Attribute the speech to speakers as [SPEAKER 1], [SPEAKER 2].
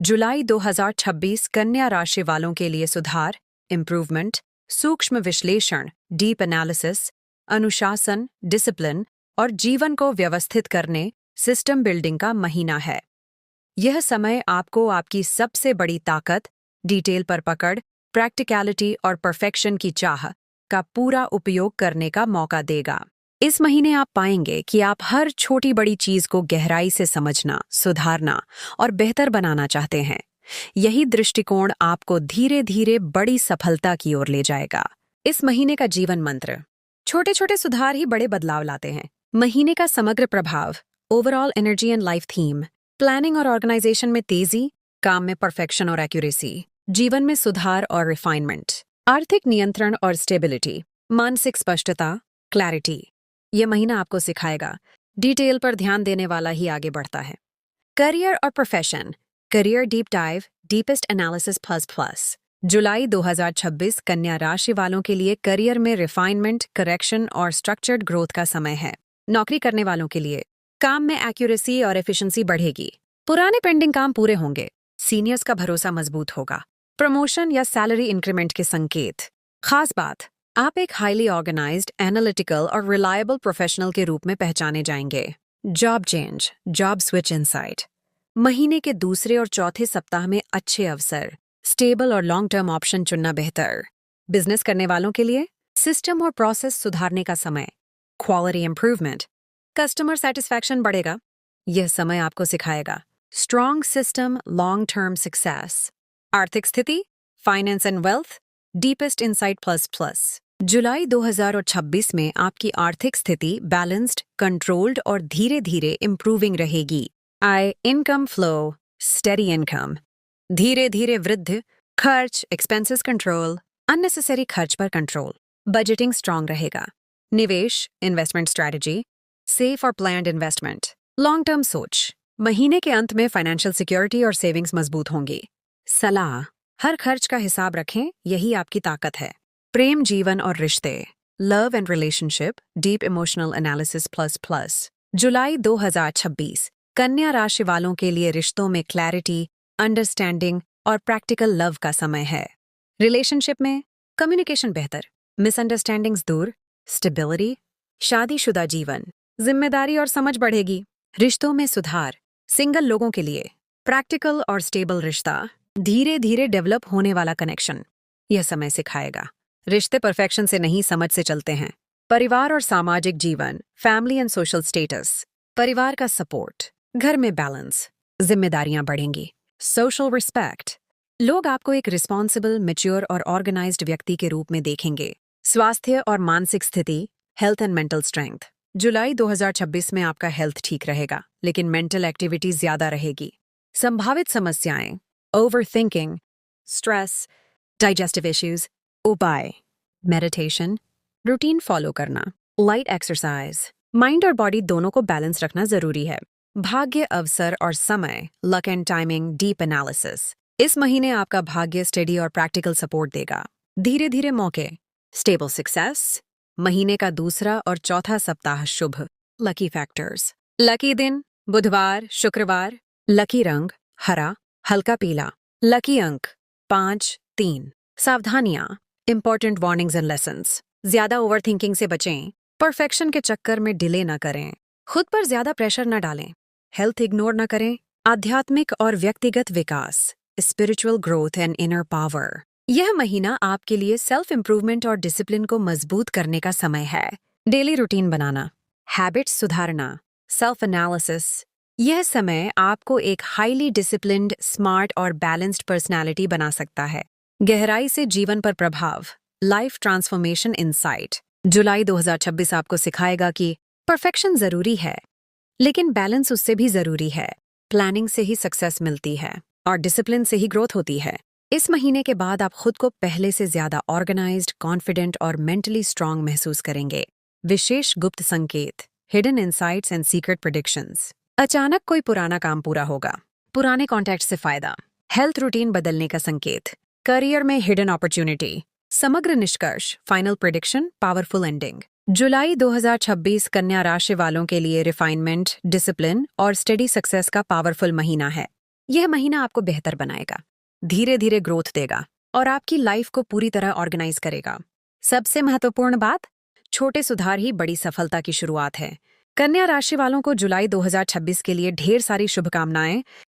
[SPEAKER 1] जुलाई 2026 कन्या राशि वालों के लिए सुधार, इम्प्रूवमेंट, सूक्ष्म विश्लेषण, डीप एनालिसिस, अनुशासन, डिसिप्लिन और जीवन को व्यवस्थित करने, सिस्टम बिल्डिंग का महीना है। यह समय आपको आपकी सबसे बड़ी ताकत, डिटेल पर पकड़, प्रैक्टिकलिटी और परफेक्शन की चाह का पूरा उपयोग करने का मौका देगा। इस महीने आप पाएंगे कि आप हर छोटी बड़ी चीज को गहराई से समझना, सुधारना और बेहतर बनाना चाहते हैं। यही दृष्टिकोण आपको धीरे धीरे बड़ी सफलता की ओर ले जाएगा। इस महीने का जीवन मंत्र: छोटे छोटे सुधार ही बड़े बदलाव लाते हैं। महीने का समग्र प्रभाव: overall energy and life theme, planning और ऑर्गेनाइजेशन में तेजी, काम में परफेक्शन और एक्यूरेसी, जीवन में सुधार और रिफाइनमेंट, आर्थिक नियंत्रण और स्टेबिलिटी, मानसिक स्पष्टता, क्लैरिटी। यह महीना आपको सिखाएगा डिटेल पर ध्यान देने वाला ही आगे बढ़ता है। करियर और profession: career deep dive, deepest analysis plus plus. जुलाई 2026 कन्या राशि वालों के लिए करियर में रिफाइनमेंट, करेक्शन और स्ट्रक्चर्ड ग्रोथ का समय है। नौकरी करने वालों के लिए काम में एक्यूरेसी और एफिशिएंसी बढ़ेगी। पुराने पेंडिंग काम पूरे होंगे। सीनियर्स का भरोसा मजबूत होगा। प्रमोशन या सैलरी इंक्रीमेंट के संकेत। खास बात: आप एक हाईली ऑर्गेनाइज्ड, एनालिटिकल और रिलायबल प्रोफेशनल के रूप में पहचाने जाएंगे। Job change, job switch insight: महीने के दूसरे और चौथे सप्ताह में अच्छे अवसर, स्टेबल और लॉन्ग टर्म ऑप्शन चुनना बेहतर। बिजनेस करने वालों के लिए सिस्टम और प्रोसेस सुधारने का समय। क्वालिटी इंप्रूवमेंट, कस्टमर सेटिस्फैक्शन बढ़ेगा। यह समय आपको सिखाएगा strong system, long term success. आर्थिक स्थिति, finance and wealth, deepest insight plus plus. जुलाई 2026 में आपकी आर्थिक स्थिति बैलेंस्ड, कंट्रोल्ड और धीरे धीरे इंप्रूविंग रहेगी। आय, इनकम फ्लो, स्टेडी इनकम, धीरे धीरे वृद्धि। खर्च, एक्सपेंसेस कंट्रोल, अननेसेसरी खर्च पर कंट्रोल। बजटिंग स्ट्रांग रहेगा। निवेश, इन्वेस्टमेंट स्ट्रैटेजी, सेफ और प्लान्ड इन्वेस्टमेंट। लॉन्ग टर्म सोच: महीने के अंत में फाइनेंशियल सिक्योरिटी और सेविंग्स मजबूत होंगी। सलाह: हर खर्च का हिसाब रखें, यही आपकी ताकत है। प्रेम जीवन और रिश्ते: love and relationship, deep emotional analysis plus plus. जुलाई 2026 कन्या राशि वालों के लिए रिश्तों में क्लैरिटी, अंडरस्टैंडिंग और प्रैक्टिकल लव का समय है। रिलेशनशिप में कम्युनिकेशन बेहतर, मिसअंडरस्टैंडिंग्स दूर, स्टेबिलिटी। शादीशुदा जीवन: जिम्मेदारी और समझ बढ़ेगी। रिश्तों में सुधार: सिंगल लोगों के लिए प्रैक्टिकल और स्टेबल रिश्ता, धीरे धीरे डेवलप होने वाला कनेक्शन। यह समय सिखाएगा रिश्ते परफेक्शन से नहीं, समझ से चलते हैं। परिवार और सामाजिक जीवन, फैमिली एंड सोशल स्टेटस, परिवार का सपोर्ट, घर में बैलेंस, जिम्मेदारियां बढ़ेंगी। सोशल रिस्पेक्ट: लोग आपको एक रिस्पॉन्सिबल, मैच्योर और ऑर्गेनाइज्ड व्यक्ति के रूप में देखेंगे। स्वास्थ्य और मानसिक स्थिति, हेल्थ एंड मेंटल स्ट्रेंथ: जुलाई 2026 में आपका हेल्थ ठीक रहेगा, लेकिन मेंटल एक्टिविटी ज्यादा रहेगी। संभावित समस्याएं: ओवरथिंकिंग, स्ट्रेस, डाइजेस्टिव इश्यूज। उपाय: मेडिटेशन, रूटीन फॉलो करना, लाइट एक्सरसाइज। माइंड और बॉडी दोनों को बैलेंस रखना जरूरी है। भाग्य, अवसर और समय, luck and timing, deep analysis: इस महीने आपका भाग्य स्टडी और प्रैक्टिकल सपोर्ट देगा। धीरे धीरे मौके, स्टेबल सक्सेस। महीने का दूसरा और चौथा सप्ताह शुभ। लकी फैक्टर्स: लकी दिन बुधवार, शुक्रवार। लकी रंग हरा, हल्का पीला। लकी अंक 5, 3। सावधानियां: इंपॉर्टेंट वार्निंग्स एंड लेसन्स। ज्यादा ओवरथिंकिंग से बचें। परफेक्शन के चक्कर में डिले न करें। खुद पर ज्यादा प्रेशर न डालें। हेल्थ इग्नोर न करें। आध्यात्मिक और व्यक्तिगत विकास, spiritual growth and inner power. यह महीना आपके लिए सेल्फ इंप्रूवमेंट और डिसिप्लिन को मजबूत करने का समय है। डेली रूटीन बनाना, हैबिट्स सुधारना, सेल्फ एनालिसिस। यह समय आपको एक हाईली डिसिप्लिन्ड, स्मार्ट और बैलेंस्ड पर्सनालिटी बना सकता है। गहराई से जीवन पर प्रभाव, लाइफ ट्रांसफॉर्मेशन इनसाइट। जुलाई 2026 आपको सिखाएगा कि परफेक्शन जरूरी है, लेकिन बैलेंस उससे भी जरूरी है। प्लानिंग से ही सक्सेस मिलती है और डिसिप्लिन से ही ग्रोथ होती है। इस महीने के बाद आप खुद को पहले से ज्यादा ऑर्गेनाइज्ड, कॉन्फिडेंट और मेंटली स्ट्रांग महसूस करेंगे। विशेष गुप्त संकेत, hidden insights and secret predictions. अचानक कोई पुराना काम पूरा होगा। पुराने कॉन्टैक्ट से फायदा। हेल्थ रूटीन बदलने का संकेत। करियर में हिडन अपॉर्चुनिटी। समग्र निष्कर्ष, फाइनल प्रेडिक्शन, पावरफुल एंडिंग। जुलाई 2026 कन्या राशि वालों के लिए रिफाइनमेंट, डिसिप्लिन और स्टेडी सक्सेस का पावरफुल महीना है। यह महीना आपको बेहतर बनाएगा, धीरे धीरे ग्रोथ देगा और आपकी लाइफ को पूरी तरह ऑर्गेनाइज करेगा। सबसे महत्वपूर्ण बात, छोटे सुधार ही बड़ी सफलता की शुरुआत है। कन्या राशि वालों को जुलाई 2026 के लिए ढेर सारी शुभकामनाएं।